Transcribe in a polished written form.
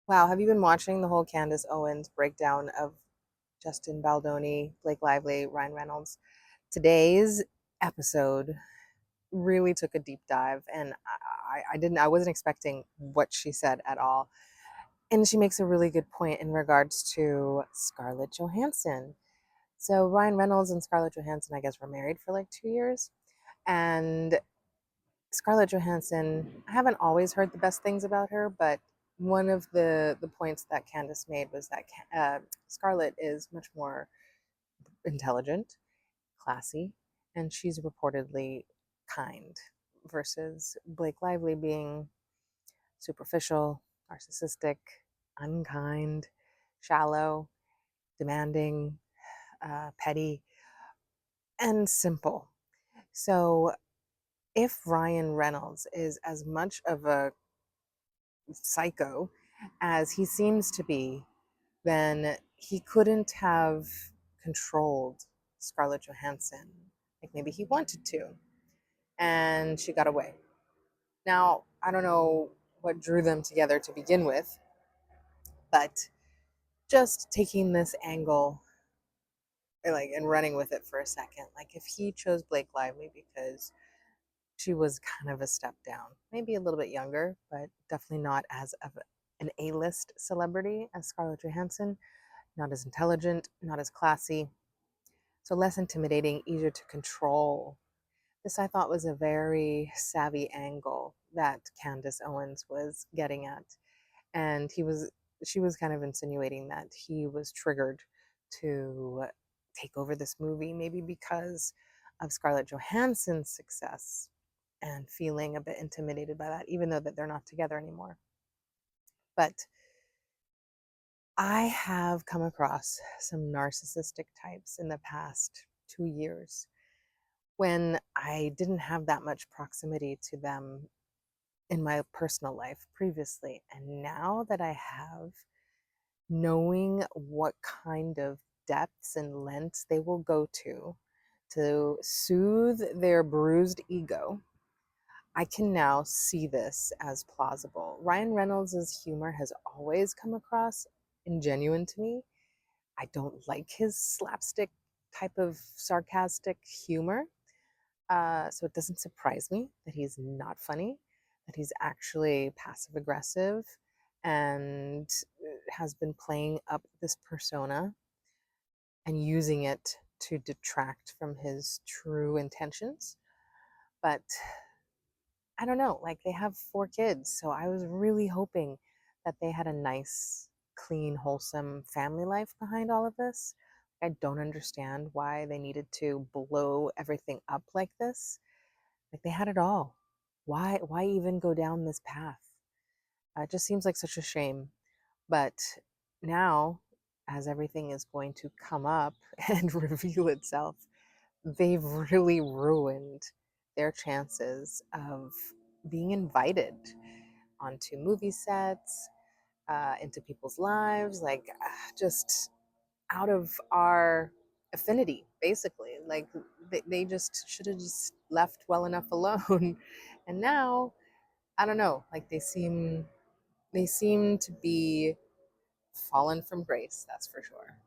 Wow, have you been watching the whole Candace Owens breakdown of Justin Baldoni, Blake Lively, Ryan Reynolds? Today's episode really took a deep dive, and I wasn't expecting what she said at all. And she makes a really good point in regards to Scarlett Johansson. So Ryan Reynolds and Scarlett Johansson, I guess, were married for like 2 years, and Scarlett Johansson, I haven't always heard the best things about her, but one of the points that Candace made was that Scarlett is much more intelligent, classy, and she's reportedly kind, versus Blake Lively being superficial, narcissistic, unkind, shallow, demanding, petty, and simple. So if Ryan Reynolds is as much of a psycho as he seems to be, then he couldn't have controlled Scarlett Johansson. Like maybe he wanted to, and she got away. Now, I don't know what drew them together to begin with, but just taking this angle like and running with it for a second. Like if he chose Blake Lively because she was kind of a step down, maybe a little bit younger, but definitely not as of an A-list celebrity as Scarlett Johansson, not as intelligent, not as classy, so less intimidating, easier to control. This I thought was a very savvy angle that Candace Owens was getting at. And she was kind of insinuating that he was triggered to take over this movie, maybe because of Scarlett Johansson's success and feeling a bit intimidated by that, even though that they're not together anymore. But I have come across some narcissistic types in the past 2 years when I didn't have that much proximity to them in my personal life previously. And now that I have, knowing what kind of depths and lengths they will go to soothe their bruised ego, I can now see this as plausible. Ryan Reynolds' humor has always come across ingenuine to me. I don't like his slapstick type of sarcastic humor. So it doesn't surprise me that he's not funny, that he's actually passive aggressive and has been playing up this persona and using it to detract from his true intentions. But I don't know, like they have 4 kids, so I was really hoping that they had a nice, clean, wholesome family life behind all of this. I don't understand why they needed to blow everything up like this. Like they had it all. Why even go down this path? It just seems like such a shame. But now, as everything is going to come up and reveal itself, they've really ruined their chances of being invited onto movie sets, into people's lives, like just out of our affinity, basically. Like they just should have just left well enough alone. And now, I don't know, like they seem to be fallen from grace, that's for sure.